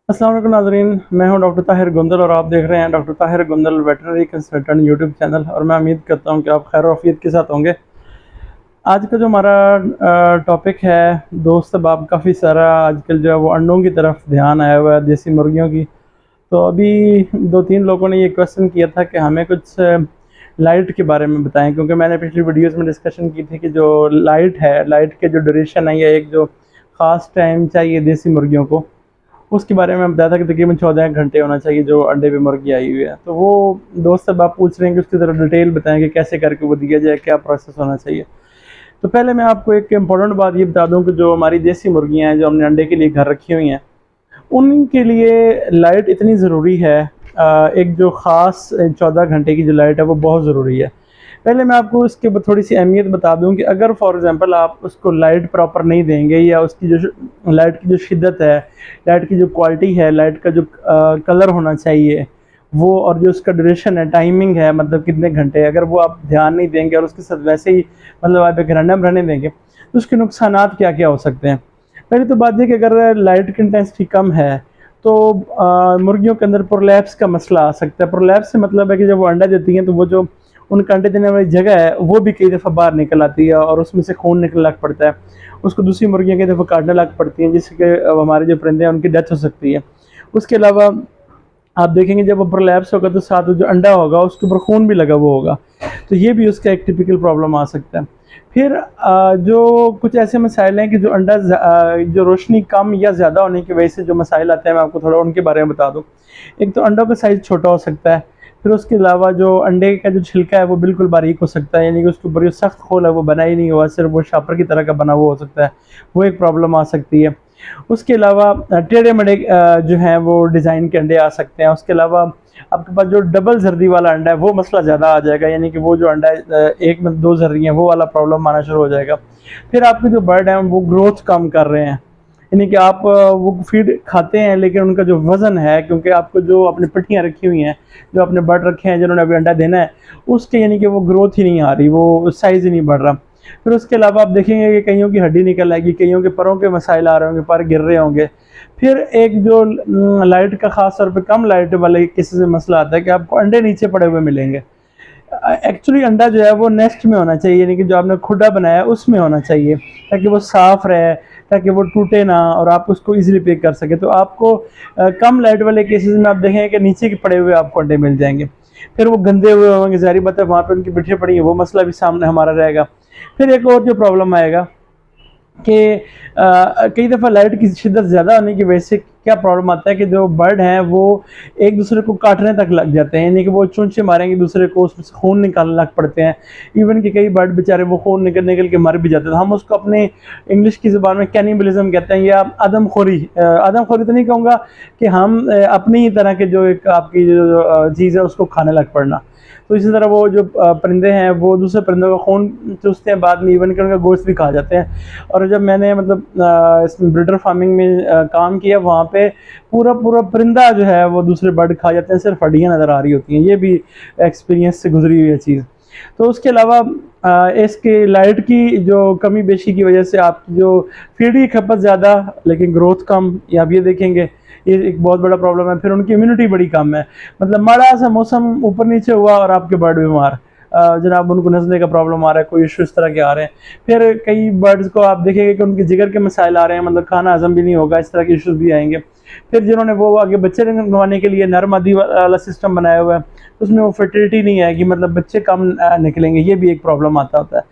अस्सलाम वालेकुम नाज़रीन, मैं हूं डॉक्टर ताहिर गुंदल और आप देख रहे हैं doctor Tahir Gundal veterinary consultant YouTube channel. और मैं उम्मीद करता हूं कि आप खैर आफियत के साथ होंगे। आज का जो हमारा टॉपिक है दोस्त अहबाब, काफ़ी सारा आजकल जो है वो अंडों की तरफ ध्यान आया हुआ है, देसी मुर्गियों की। तो अभी दो तीन लोगों ने ये क्वेश्चन किया था कि हमें कुछ लाइट के बारे में बताएं, क्योंकि मैंने पिछली वीडियोज़ में डिस्कशन की थी कि जो लाइट है, लाइट के जो ड्यूरेशन है या एक जो ख़ास टाइम चाहिए देसी मुर्गियों को, उसके बारे में बताया था कि तकरीबन 14 घंटे होना चाहिए जो अंडे पे मुर्गी आई हुई है। तो वो दोस्त अब आप पूछ रहे हैं कि उसकी तरह डिटेल बताएं कि कैसे करके वो दिया जाए, क्या प्रोसेस होना चाहिए। तो पहले मैं आपको एक इम्पॉर्टेंट बात ये बता दूं कि जो हमारी देसी मुर्गियां हैं जो हमने अंडे के लिए घर रखी हुई हैं, उनके लिए लाइट इतनी ज़रूरी है। एक जो ख़ास 14 घंटे की जो लाइट है वो बहुत ज़रूरी है। पहले मैं आपको इसके थोड़ी सी अहमियत बता दूं कि अगर फॉर एग्ज़ाम्पल आप उसको लाइट प्रॉपर नहीं देंगे, या उसकी जो लाइट की जो शिद्दत है, लाइट की जो क्वालिटी है, लाइट का जो कलर होना चाहिए वो, और जो उसका ड्यूरेशन है, टाइमिंग है, मतलब कितने घंटे, अगर वो आप ध्यान नहीं देंगे और उसके साथ वैसे ही मतलब आप एक रैंडम रहने देंगे तो उसके नुकसानात क्या क्या हो सकते हैं। पहले तो बात यह कि अगर लाइट की इंटेंसिटी कम है तो मुर्गियों के अंदर प्रोलैप्स का मसला आ सकता है। प्रोलैप्स से मतलब है कि जब वो अंडा देती हैं तो वो जो उनका अंडे देने वाली जगह है वो भी कई दफ़ा बाहर निकल आती है और उसमें से खून निकलने लग पड़ता है। उसको दूसरी मुर्गियाँ कई दफ़ा काटने लग पड़ती हैं, जिससे हमारे जो परिंदे हैं उनकी डेथ हो सकती है। उसके अलावा आप देखेंगे जब वो प्रोलैप्स होगा तो साथ जो अंडा होगा उसके ऊपर खून भी लगा हुआ होगा, तो ये भी उसका एक टिपिकल प्रॉब्लम आ सकता है। फिर जो कुछ ऐसे मसाइल हैं कि जो जो रोशनी कम या ज़्यादा होने की वजह से जो मसाइल आते हैं, मैं आपको थोड़ा उनके बारे में बता दूँ। एक तो अंडों का साइज़ छोटा हो सकता है। फिर उसके अलावा जो अंडे का जो छिलका है वो बिल्कुल बारीक हो सकता है, यानी कि उसके ऊपर जो सख्त खोल है वो बना ही नहीं हुआ, सिर्फ वो शापर की तरह का बना हुआ हो सकता है, वो एक प्रॉब्लम आ सकती है। उसके अलावा टेढ़े मेढ़े जो हैं वो डिज़ाइन के अंडे आ सकते हैं। उसके अलावा आपके पास जो डबल जर्दी वाला अंडा है वो मसला ज़्यादा आ जाएगा, यानी कि वो जो अंडा एक में दो जर्री हैं वो वाला प्रॉब्लम आना शुरू हो जाएगा। फिर आपके जो बर्ड हैं वो ग्रोथ कम कर रहे हैं, यानी कि आप वो फीड खाते हैं लेकिन उनका जो वज़न है, क्योंकि आपको जो अपनी पट्टियाँ रखी हुई हैं, जो अपने बर्ड रखे हैं जिन्होंने अभी अंडा देना है, उसके यानी कि वो ग्रोथ ही नहीं आ रही, वो साइज़ ही नहीं बढ़ रहा। फिर उसके अलावा आप देखेंगे कि कईयों की हड्डी निकल आएगी, कईयों के पैरों के मसाइल आ रहे होंगे, पर गिर रहे होंगे। फिर एक जो लाइट का ख़ास तौर पे कम लाइट वाले किसी से मसला आता है कि आपको अंडे नीचे पड़े हुए मिलेंगे। एक्चुअली अंडा जो है वो नेस्ट में होना चाहिए, यानी कि जो आपने खुडा बनाया है उसमें होना चाहिए, ताकि वो साफ़ रहे, ताकि वो टूटे ना और आप उसको इजीली पिक कर सके। तो आपको कम लाइट वाले केसेस में आप देखेंगे कि नीचे के पड़े हुए आपको अंडे मिल जाएंगे। फिर वो गंदे हुए होंगे, ज़ाहिर बात है वहाँ पर उनकी बिठे पड़ी है, वो मसला भी सामने हमारा रहेगा। फिर एक और जो प्रॉब्लम आएगा कि कई दफ़ा लाइट की शिद्दत ज़्यादा होने की वजह से क्या प्रॉब्लम आता है कि जो बर्ड हैं वो एक दूसरे को काटने तक लग जाते हैं, यानी कि वो चुंचे मारेंगे दूसरे को, उसमें से खून निकालने लग पड़ते हैं। इवन कि कई बर्ड बेचारे वो खून निकल निकल के मर भी जाते हैं। तो हम उसको अपने इंग्लिश की ज़ुबान में कैनिबलिज्म कहते हैं, या आदमखोरी। आदमखोरी तो नहीं कहूँगा कि हम अपनी ही तरह के जो एक आपकी जो चीज़ है उसको खाने लग पड़ना। तो इसी तरह वो जो परिंदे हैं वो दूसरे परिंदों का खून चूसते हैं, बाद में इवन कि उनका गोश्त भी खा जाते हैं। और जब मैंने मतलब इसमें ब्रीडर फार्मिंग में काम किया, वहाँ पे पूरा पूरा परिंदा जो है वो दूसरे बर्ड खा जाते हैं, सिर्फ हड्डियाँ नज़र आ रही होती हैं। ये भी एक्सपीरियंस से गुजरी हुई है चीज़। तो उसके अलावा इसके लाइट की जो कमी बेशी की वजह से आपकी जो फीड की खपत ज़्यादा लेकिन ग्रोथ कम, या आप ये देखेंगे ये एक बहुत बड़ा प्रॉब्लम है। फिर उनकी इम्यूनिटी बड़ी कम है, मतलब माड़ा सा मौसम ऊपर नीचे हुआ और आपके बर्ड बीमार, जनाब उनको नज़ले का प्रॉब्लम आ रहा है, कोई इशू इस तरह के आ रहे हैं। फिर कई बर्ड्स को आप देखेंगे कि उनके जिगर के मसाइल आ रहे हैं, मतलब खाना हजम भी नहीं होगा, इस तरह के इशूज़ भी आएंगे। फिर जिन्होंने वो आगे बच्चे रंगवाने के लिए नर मादी वाला सिस्टम बनाया हुआ है, उसमें वो फर्टिलिटी नहीं है कि मतलब बच्चे कम निकलेंगे, ये भी एक प्रॉब्लम आता होता है।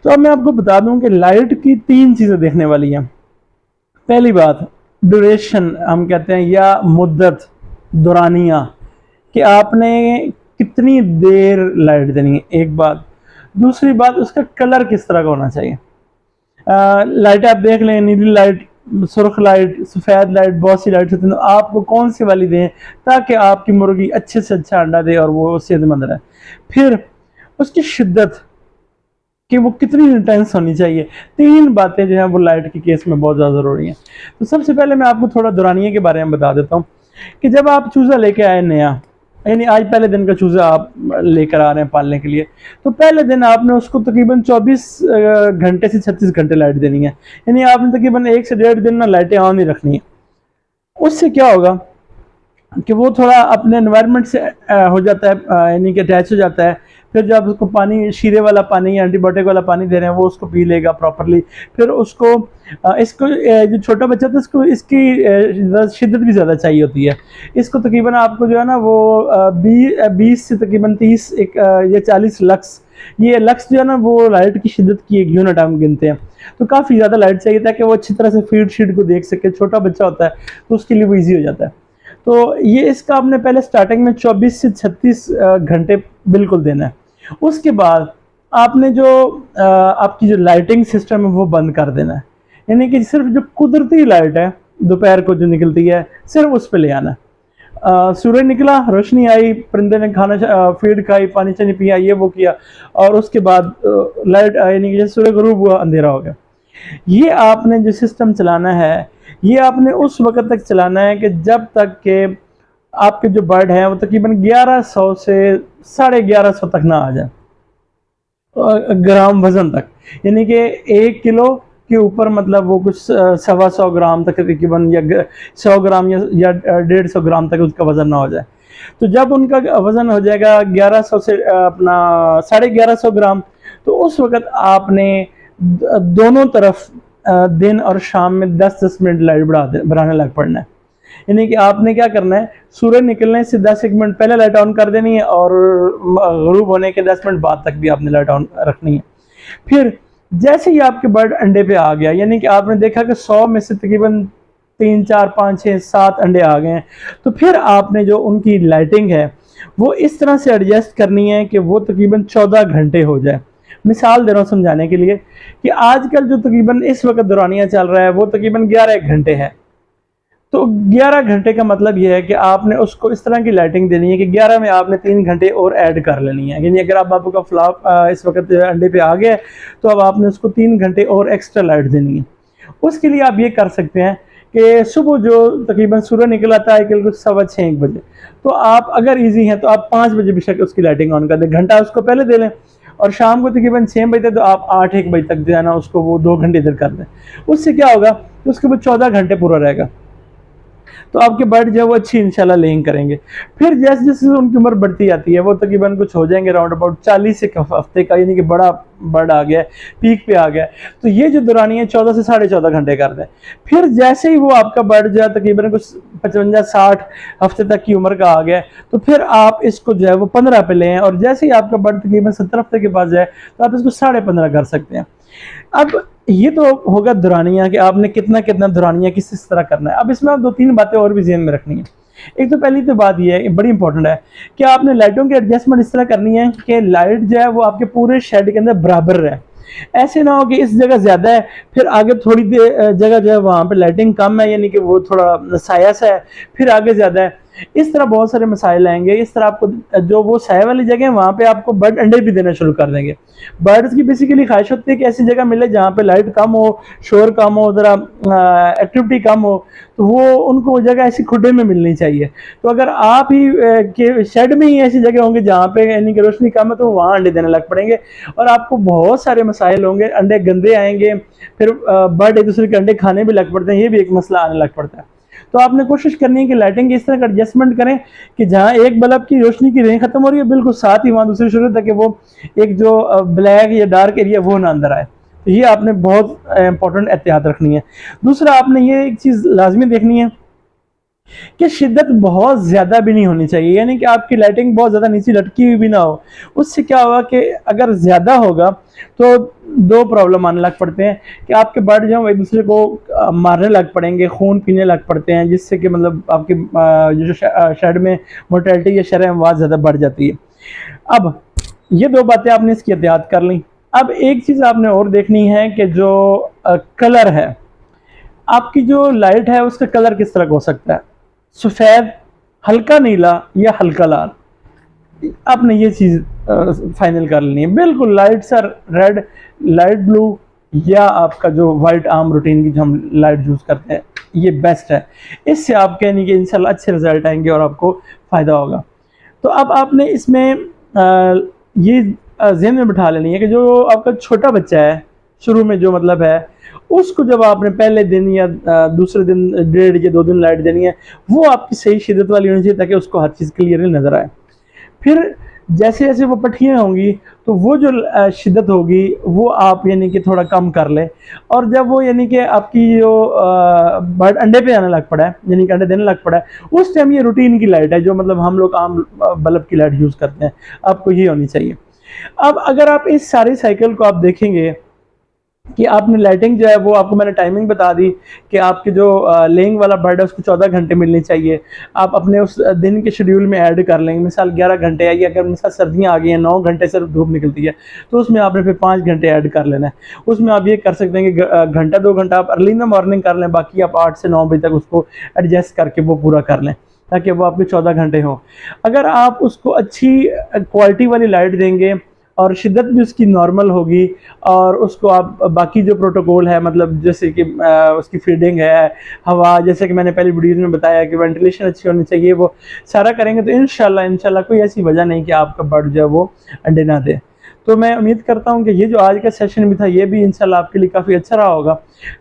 तो अब मैं आपको बता दूं कि लाइट की तीन चीज़ें देखने वाली हैं। पहली बात ड्यूरेशन हम कहते हैं, या मुद्दत, दौरानिया, कि आपने कितनी देर लाइट देनी है, एक बात। दूसरी बात उसका कलर किस तरह का होना चाहिए। लाइट आप देख लें, नीली लाइट, सुर्ख लाइट, सफ़ेद लाइट, बहुत सी लाइट होती हैं, तो आपको कौन सी वाली दें ताकि आपकी मुर्गी अच्छे से अच्छा अंडा दे और वो सेहतमंद रहे। फिर उसकी शिद्दत कि वो कितनी इंटेंस होनी चाहिए। तीन बातें जो हैं वो लाइट के केस में बहुत ज़्यादा ज़रूरी हैं। तो सबसे पहले मैं आपको थोड़ा दुरानिये के बारे में बता देता हूँ कि जब आप चूज़ा लेके आए नया, यानी आज पहले दिन का चूज़ा आप लेकर आ रहे हैं पालने के लिए, तो पहले दिन आपने उसको तकरीबन 24 घंटे से 36 घंटे लाइट देनी है, यानी आपने तकरीबन 1 से 1.5 दिन ना लाइटें ऑन ही रखनी है। उससे क्या होगा कि वो थोड़ा अपने एनवायरनमेंट से हो जाता है, यानी कि अटैच हो जाता है। फिर जब उसको पानी, शीरे वाला पानी या एंटीबायोटिक वाला पानी दे रहे हैं, वो उसको पी लेगा प्रॉपरली। फिर उसको इसको जो छोटा बच्चा था, इसको इसकी शिद्दत भी ज़्यादा चाहिए होती है। इसको तकरीबन आपको जो है ना वो 20 से तकरीबन 30 या 40 लक्स, ये लक्स जो है ना वो लाइट की शिद्दत की एक यूनिट हम गिनते हैं। तो काफ़ी ज़्यादा लाइट चाहिए ताकि वो अच्छी तरह से फीड शीड को देख सके। छोटा बच्चा होता है तो उसके लिए वो ईजी हो जाता है। तो ये इसका आपने पहले स्टार्टिंग में 24 से 36 घंटे बिल्कुल देना है। उसके बाद आपने जो आपकी जो लाइटिंग सिस्टम है वो बंद कर देना है, यानी कि सिर्फ जो कुदरती लाइट है दोपहर को जो निकलती है सिर्फ उस पर ले आना है। सूरज निकला, रोशनी आई, परिंदे ने खाना फीड खाई, पानी चानी पिया, ये वो किया, और उसके बाद लाइट यानी कि सूरज गरूब हुआ, अंधेरा हो गया। ये आपने जो सिस्टम चलाना है, ये आपने उस वक्त तक चलाना है कि जब तक के आपके जो बर्ड हैं वो तकरीबन 1100 से 1150 तक ना आ जाए ग्राम वजन तक, यानी कि 1 किलो के ऊपर, मतलब वो कुछ 125 ग्राम तक तकरीबन, या 100 ग्राम या 150 ग्राम तक उसका वजन ना हो जाए। तो जब उनका वजन हो जाएगा 1100 से अपना 1150 ग्राम, तो उस वक्त आपने दोनों तरफ दिन और शाम में 10-10 मिनट लाइट बढ़ाने लग पड़ना है। यानी कि आपने क्या करना है, सूरज निकलने से 10-1 मिनट पहले लाइट ऑन कर देनी है, और गरूब होने के 10 मिनट बाद तक भी आपने लाइट ऑन रखनी है। फिर जैसे ही आपके बर्ड अंडे पे आ गया, यानी कि आपने देखा कि 100 में से तकरीबन 3, 4, 5, 6, 7 अंडे आ गए हैं, तो फिर आपने जो उनकी लाइटिंग है वो इस तरह से एडजस्ट करनी है कि वो तकरीबन 14 घंटे हो जाए। मिसाल दे रहा हूँ समझाने के लिए कि आजकल जो तकरीबन इस वक्त दौरानिया चल रहा है वो तकरीबन 11 घंटे है। तो 11 घंटे का मतलब यह है कि आपने उसको इस तरह की लाइटिंग देनी है कि 11 में आपने 3 घंटे और ऐड कर लेनी है। यानी अगर आप आपका फ्लॉप इस वक्त अंडे पे आ गया तो अब आपने उसको 3 घंटे और एक्स्ट्रा लाइट देनी है। उसके लिए आप ये कर सकते हैं कि सुबह जो तकरीबन सूरज निकल आता है कुछ 6:15-1 बजे, तो आप अगर इजी हैं तो आप 5 बजे बेशक उसकी लाइटिंग ऑन कर दें, घंटा उसको पहले दे लें, और शाम को तकरीबन 6 बजे तक, तो आप 8-1 बजे तक जो है ना उसको वो 2 घंटे इधर कर दें। उससे क्या होगा, उसके बाद 14 घंटे पूरा रहेगा, तो आपके बर्ड जो है वो अच्छी इंशाल्लाह लेइंग करेंगे। फिर जैसे जैसे उनकी उम्र बढ़ती जाती है वो तकरीबन कुछ हो जाएंगे राउंड अबाउट 40 एक हफ्ते का, यानी कि बड़ा बर्ड आ गया, पीक पे आ गया, तो ये जो दौरानी है 14 से 14.5 घंटे कर दें। फिर जैसे ही वो आपका बर्ड जो है तकरीबन कुछ 55-60 हफ्ते तक की उम्र का आ गया, तो फिर आप इसको जो है वो 15 पे लें, और जैसे ही आपका बर्ड तकरीबन 70 हफ्ते के पास जाए तो आप इसको 15.5 कर सकते हैं। अब ये तो होगा दुरानिया कि आपने कितना कितना दुरानिया किस तरह करना है। अब इसमें आप 2-3 बातें और भी ज़हन में रखनी है। एक तो पहली तो बात ये है, बड़ी इंपॉर्टेंट है, कि आपने लाइटों की एडजस्टमेंट इस तरह करनी है कि लाइट जो है वो आपके पूरे शेड के अंदर बराबर रहे। ऐसे ना हो कि इस जगह ज़्यादा है, फिर आगे थोड़ी देर जगह जो है वहाँ पे लाइटिंग कम है, यानी कि वो थोड़ा साया सा है, फिर आगे ज़्यादा है। इस तरह बहुत सारे मसाइल आएंगे। इस तरह आपको जो वो साया वाली जगह है वहाँ पे आपको बर्ड अंडे भी देना शुरू कर देंगे। बर्ड्स की बेसिकली ख्वाहिश होती है कि ऐसी जगह मिले जहाँ पे लाइट कम हो, शोर कम हो, ज़रा एक्टिविटी कम हो, तो वो उनको वो जगह ऐसी खुडे में मिलनी चाहिए। तो अगर आप ही के शेड में ही ऐसी जगह होंगे जहाँ पे यानी कि रोशनी कम है, तो वहाँ अंडे देने लग पड़ेंगे, और आपको बहुत सारे मसाइल होंगे, अंडे गंदे आएंगे, फिर बर्ड एक दूसरे के अंडे खाने भी लग पड़ते हैं, ये भी एक मसला आने लग पड़ता है। तो आपने कोशिश करनी है कि लाइटिंग की इस तरह का एडजस्टमेंट करें कि जहाँ एक बल्ब की रोशनी की रेंज खत्म हो रही है बिल्कुल साथ ही वहाँ दूसरी शुरू, ताकि वो एक जो ब्लैक या डार्क एरिया वो ना अंदर आए। तो ये आपने बहुत इंपॉर्टेंट एहतियात रखनी है। दूसरा, आपने ये एक चीज़ लाजमी देखनी है कि शिद्दत बहुत ज़्यादा भी नहीं होनी चाहिए, यानी कि आपकी लाइटिंग बहुत ज़्यादा नीचे लटकी हुई भी ना हो। उससे क्या होगा कि अगर ज़्यादा होगा तो 2 प्रॉब्लम आने लग पड़ते हैं कि आपके बर्ड जो है एक दूसरे को मारने लग पड़ेंगे, खून पीने लग पड़ते हैं, जिससे कि मतलब आपके जो शेड में मोर्टेलिटी या शरह अमवात ज़्यादा बढ़ जाती है। अब ये 2 बातें आपने इसकी एहतियात कर ली। अब एक चीज़ आपने और देखनी है कि जो कलर है, आपकी जो लाइट है उसका कलर किस तरह का हो सकता है, सफ़ेद, हल्का नीला या हल्का लाल। आपने ये चीज़ फाइनल कर लेनी है। बिल्कुल लाइट सा रेड, लाइट ब्लू, या आपका जो वाइट आर्म रूटीन की जो हम लाइट यूज़ करते हैं, ये बेस्ट है। इससे आपके यानी कि इंशाल्लाह अच्छे रिजल्ट आएंगे और आपको फ़ायदा होगा। तो अब आपने इसमें ये ज़हन में बिठा लेनी है कि जो आपका छोटा बच्चा है, शुरू में जो मतलब है, उसको जब आपने पहले दिन या दूसरे दिन 1.5 या 2 दिन लाइट देनी है, वो आपकी सही शिद्दत वाली होनी चाहिए ताकि उसको हर चीज़ क्लियरली नज़र आए। फिर जैसे जैसे वो पट्टियाँ होंगी तो वो जो शिद्दत होगी वो आप यानी कि थोड़ा कम कर लें, और जब वो यानी कि आपकी जो बर्ड अंडे पे आने लग पड़ा है, यानी कि अंडे देने लग पड़ा है, उस टाइम ये रूटीन की लाइट है जो मतलब हम लोग आम बल्ब की लाइट यूज़ करते हैं, आपको ये होनी चाहिए। अब अगर आप इस सारी साइकिल को आप देखेंगे कि आपने लाइटिंग जो है वो आपको मैंने टाइमिंग बता दी कि आपके जो लेइंग वाला बर्ड है उसको 14 घंटे मिलनी चाहिए। आप अपने उस दिन के शेड्यूल में ऐड कर लेंगे, मिसाल 11 घंटे आई, अगर मिसाल सर्दियाँ आ गई हैं 9 घंटे सिर्फ धूप निकलती है तो उसमें आपने फिर 5 घंटे ऐड कर लेना है। उसमें आप ये कर सकते हैं कि घंटा 2 घंटा आप अर्ली इन द मॉर्निंग कर लें, बाकी आप 8 से 9 बजे तक उसको एडजस्ट करके वो पूरा कर लें ताकि वो आपके 14 घंटे हों। अगर आप उसको अच्छी क्वालिटी वाली लाइट देंगे और शिद्दत भी उसकी नॉर्मल होगी, और उसको आप बाकी जो प्रोटोकॉल है मतलब जैसे कि उसकी फीडिंग है, हवा, जैसे कि मैंने पहले वीडियोज़ में बताया कि वेंटिलेशन अच्छी होनी चाहिए, वो सारा करेंगे तो इंशाल्लाह कोई ऐसी वजह नहीं कि आपका बर्ड जो है वो अंडे ना दे। तो मैं उम्मीद करता हूँ कि ये जो आज का सेशन भी था ये भी इंशाल्लाह आपके लिए काफ़ी अच्छा रहा होगा।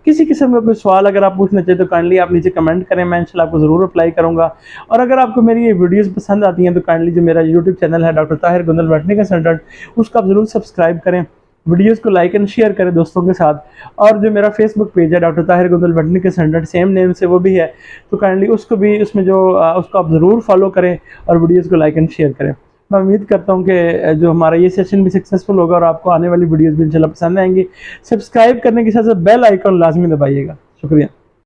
किसी किस्म का कोई सवाल अगर आप पूछना चाहते तो काइंडली आप नीचे कमेंट करें, मैं इंशाल्लाह आपको ज़रूर रिप्लाई करूँगा। और अगर आपको मेरी ये वीडियोस पसंद आती हैं तो काइंडली जो मेरा यूट्यूब चैनल है doctor Tahir Gundal veterinary consultant, उसको आप ज़रूर सब्सक्राइब करें, वीडियोस को लाइक एंड शेयर करें दोस्तों के साथ। और जो मेरा फेसबुक पेज है doctor Tahir Gundal veterinary consultant same name से वो भी है, तो काइंडली उसको भी उसमें जो उसको आप ज़रूर फॉलो करें और वीडियोज़ को लाइक एंड शेयर करें। मैं उम्मीद करता हूँ कि जो हमारा ये सेशन भी सक्सेसफुल होगा और आपको आने वाली वीडियोस भी इंशाल्लाह पसंद आएंगी। सब्सक्राइब करने के साथ साथ बेल आइकन लाजमी दबाइएगा। शुक्रिया।